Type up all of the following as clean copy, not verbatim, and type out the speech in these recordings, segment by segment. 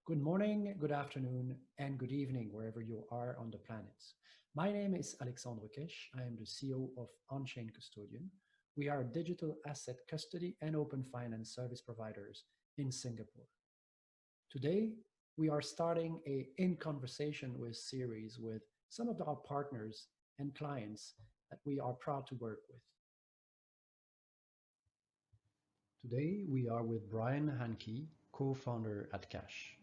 Good morning, good afternoon, and good evening, wherever you are on the planet. My name is Alexandre Kesh. I am the CEO of On-Chain Custodian. We are digital asset custody and open finance service providers in Singapore. Today, we are starting a In Conversation with series with some of our partners and clients that we are proud to work with. Today, we are with Brian Hankey, co-founder at Cash.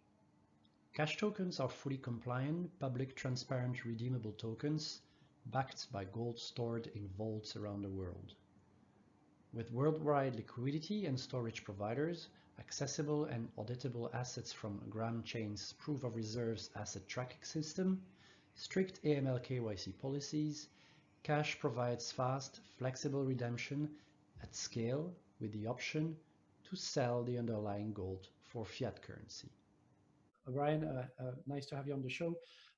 Cash tokens are fully compliant, public, transparent, redeemable tokens backed by gold stored in vaults around the world. With worldwide liquidity and storage providers, accessible and auditable assets from GramChain's proof of reserves asset tracking system, strict AML KYC policies, Cash provides fast, flexible redemption at scale with the option to sell the underlying gold for fiat currency. Ryan, nice to have you on the show.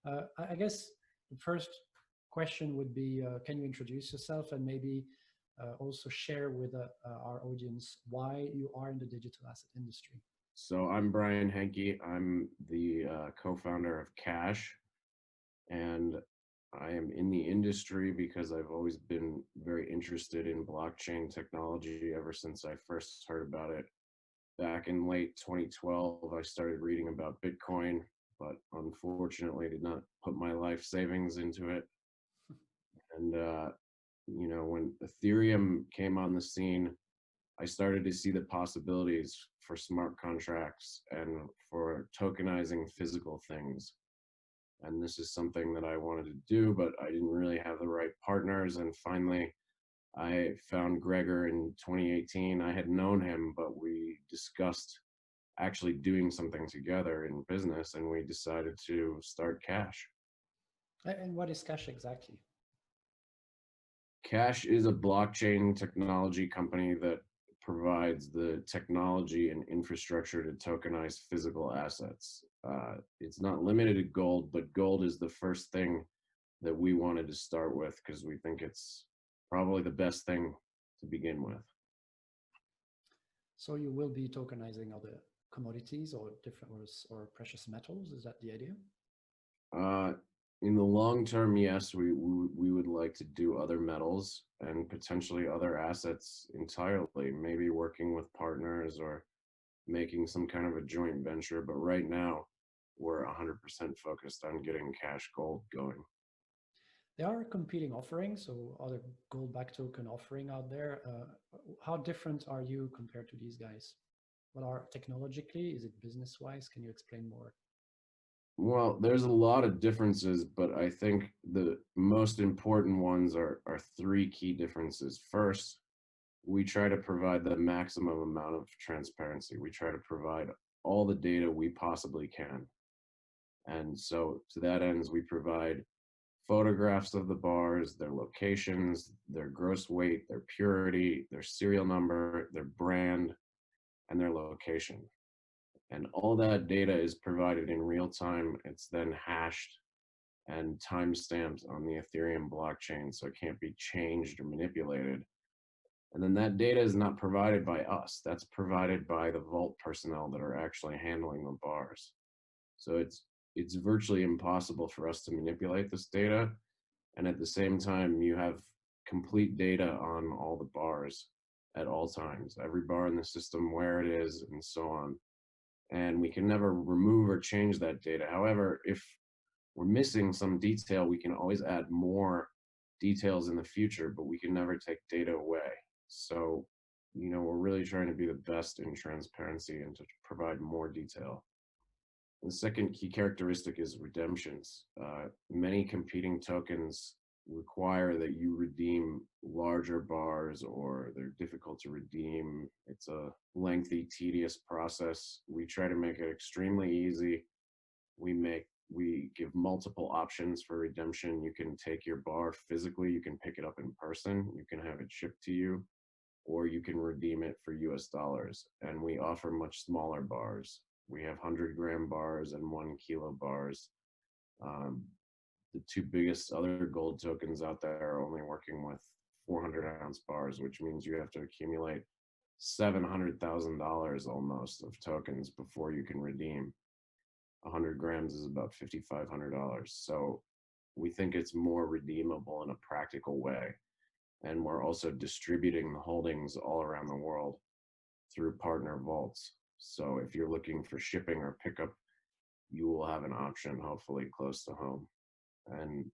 I guess the first question would be, can you introduce yourself and maybe also share with our audience why you are in the digital asset industry? So I'm Brian Hankey. I'm the co-founder of Cash, and I am in the industry because I've always been very interested in blockchain technology ever since I first heard about it. Back in late 2012, I started reading about Bitcoin, but unfortunately did not put my life savings into it. And, when Ethereum came on the scene, I started to see the possibilities for smart contracts and for tokenizing physical things. And this is something that I wanted to do, but I didn't really have the right partners. And finally, I found Gregor in 2018. I had known him, but we discussed actually doing something together in business, and we decided to start Cash. And what is Cash exactly? Cash is a blockchain technology company that provides the technology and infrastructure to tokenize physical assets. It's not limited to gold, but gold is the first thing that we wanted to start with because we think it's probably the best thing to begin with. So you will be tokenizing other commodities or different or precious metals. Is that the idea? Uh, in the long term, yes, we would like to do other metals and potentially other assets entirely, maybe working with partners or making some kind of a joint venture. But right now, we're 100% focused on getting Cash Gold going. There are competing offerings, so other gold-backed token offering out there. How different are you compared to these guys? What are technologically? Is it business-wise? Can you explain more? Well, there's a lot of differences, but I think the most important ones are three key differences. First, we try to provide the maximum amount of transparency. We try to provide all the data we possibly can. And so to that ends, we provide photographs of the bars, their locations, their gross weight, their purity, their serial number, their brand, and their location. And all that data is provided in real time. It's then hashed and time stamped on the Ethereum blockchain, so it can't be changed or manipulated. And then that data is not provided by us. That's provided by the vault personnel that are actually handling the bars. So it's virtually impossible for us to manipulate this data. And at the same time, you have complete data on all the bars at all times, every bar in the system, where it is, and so on. And we can never remove or change that data. However, if we're missing some detail, we can always add more details in the future, but we can never take data away. So, we're really trying to be the best in transparency and to provide more detail. The second key characteristic is redemptions. Many competing tokens require that you redeem larger bars, or they're difficult to redeem. It's a lengthy, tedious process. We try to make it extremely easy. We give multiple options for redemption. You can take your bar physically, you can pick it up in person, you can have it shipped to you, or you can redeem it for US dollars. And we offer much smaller bars. We have 100-gram bars and 1 kilo bars. The two biggest other gold tokens out there are only working with 400-ounce bars, which means you have to accumulate $700,000 almost of tokens before you can redeem. 100 grams is about $5,500. So we think it's more redeemable in a practical way. And we're also distributing the holdings all around the world through partner vaults. So if you're looking for shipping or pickup, you will have an option hopefully close to home. And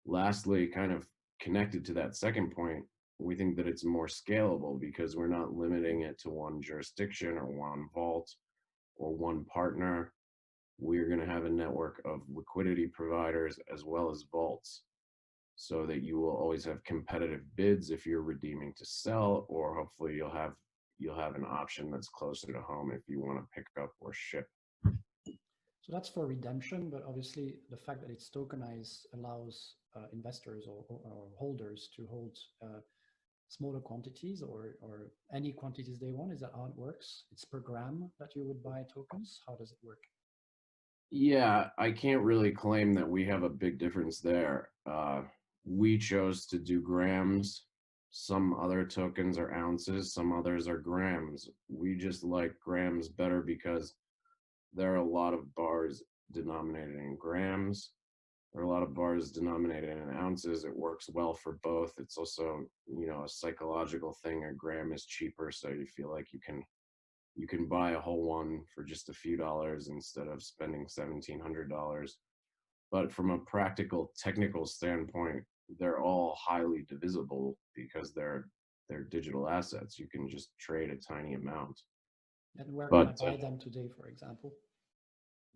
lastly, kind of connected to that second point, we think that it's more scalable because we're not limiting it to one jurisdiction or one vault or one partner. We're going to have a network of liquidity providers as well as vaults so that you will always have competitive bids if you're redeeming to sell, or hopefully you'll have an option that's closer to home if you want to pick up or ship. So that's for redemption, but obviously the fact that it's tokenized allows investors or holders to hold smaller quantities or any quantities they want. Is that how it works? It's per gram that you would buy tokens? How does it work? Yeah, I can't really claim that we have a big difference there. We chose to do grams. Some other tokens are ounces, some others are grams. We just like grams better because there are a lot of bars denominated in grams. There are a lot of bars denominated in ounces. It works well for both. It's also, a psychological thing. A gram is cheaper, so you feel like you can buy a whole one for just a few dollars instead of spending $1,700. But from a practical, technical standpoint, they're all highly divisible because they're digital assets. You can just trade a tiny amount. And where can I But buy them today, for example?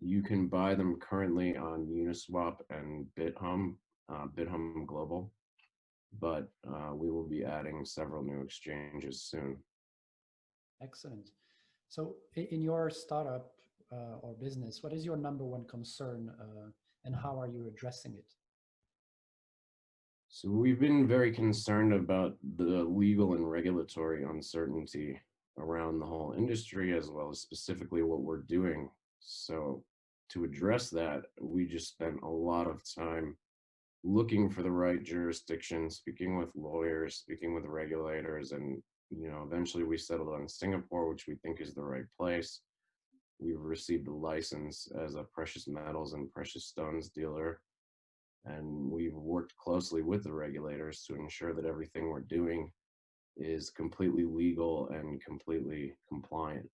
you can buy them currently on Uniswap and Bithum Global, but we will be adding several new exchanges soon. Excellent. So in your startup or business, what is your number one concern and how are you addressing it? So we've been very concerned about the legal and regulatory uncertainty around the whole industry, as well as specifically what we're doing. So to address that, we just spent a lot of time looking for the right jurisdiction, speaking with lawyers, speaking with regulators, and eventually we settled on Singapore, which we think is the right place. We've received a license as a precious metals and precious stones dealer, and we've worked closely with the regulators to ensure that everything we're doing is completely legal and completely compliant.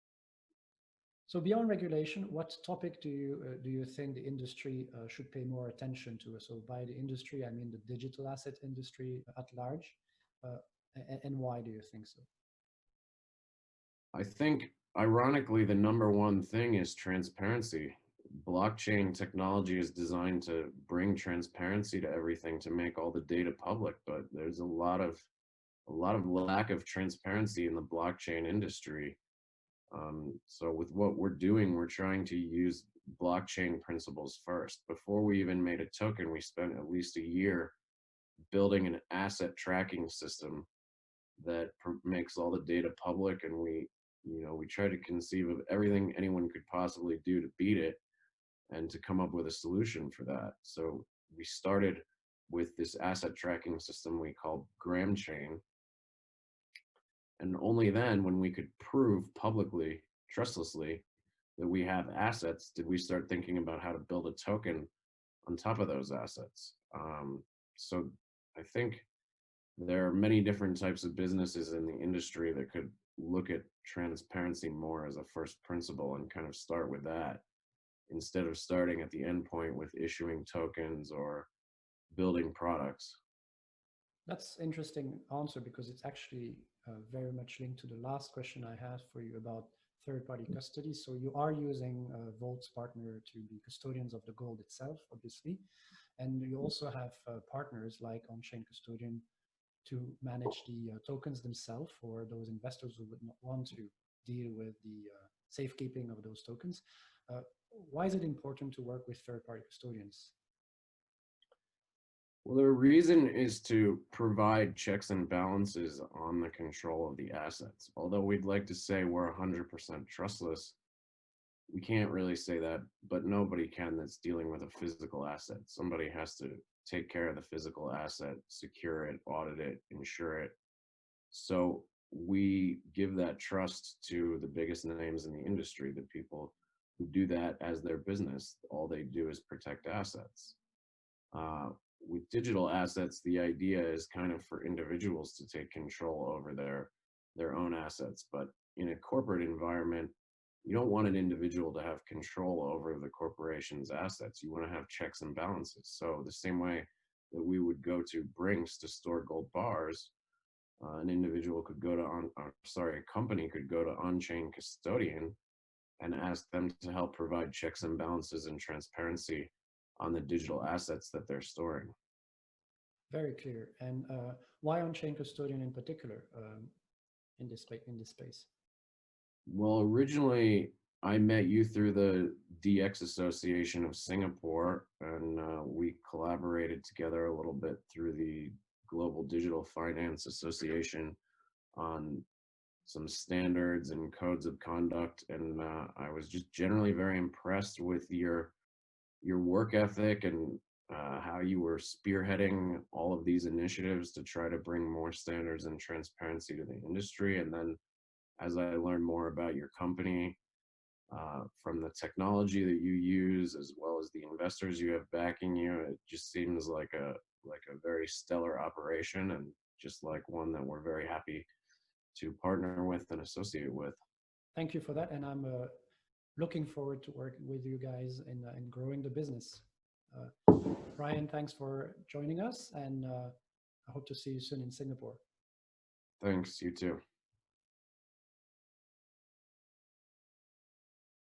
So beyond regulation, what topic do you think the industry should pay more attention to? So by the industry, I mean the digital asset industry at large, uh, and why do you think so? I think, ironically, the number one thing is transparency. Blockchain technology is designed to bring transparency to everything, to make all the data public, but there's a lot of lack of transparency in the blockchain industry. So with what we're doing, we're trying to use blockchain principles first. Before we even made a token, we spent at least a year building an asset tracking system that makes all the data public, and we try to conceive of everything anyone could possibly do to beat it and to come up with a solution for that. So we started with this asset tracking system we call GramChain, and only then, when we could prove publicly, trustlessly, that we have assets, did we start thinking about how to build a token on top of those assets. So I think there are many different types of businesses in the industry that could look at transparency more as a first principle and kind of start with that instead of starting at the endpoint with issuing tokens or building products. That's interesting answer because it's actually very much linked to the last question I had for you about third-party custody. So you are using Vault's partner to be custodians of the gold itself, obviously, and you also have partners like on-chain custodian to manage the tokens themselves for those investors who would not want to deal with the safekeeping of those tokens. Uh, why is it important to work with third-party custodians? Well, the reason is to provide checks and balances on the control of the assets. Although we'd like to say we're 100% trustless, we can't really say that, but nobody can that's dealing with a physical asset. Somebody has to take care of the physical asset, secure it, audit it, insure it. So we give that trust to the biggest names in the industry, the people who do that as their business. All they do is protect assets. With digital assets, the idea is kind of for individuals to take control over their own assets. But in a corporate environment, you don't want an individual to have control over the corporation's assets. You want to have checks and balances. So the same way that we would go to Brinks to store gold bars, an individual could go to a company could go to on-chain custodian and ask them to help provide checks and balances and transparency on the digital assets that they're storing. Very clear. And why on-chain custodian in particular in this space? Well, originally I met you through the DX Association of Singapore, and we collaborated together a little bit through the Global Digital Finance Association on some standards and codes of conduct. And I was just generally very impressed with your work ethic and how you were spearheading all of these initiatives to try to bring more standards and transparency to the industry. And then as I learned more about your company, from the technology that you use, as well as the investors you have backing you, it just seems like a very stellar operation, and just like one that we're very happy to partner with and associate with. Thank you for that, and I'm looking forward to working with you guys in growing the business. Brian, thanks for joining us, and I hope to see you soon in Singapore. Thanks, you too.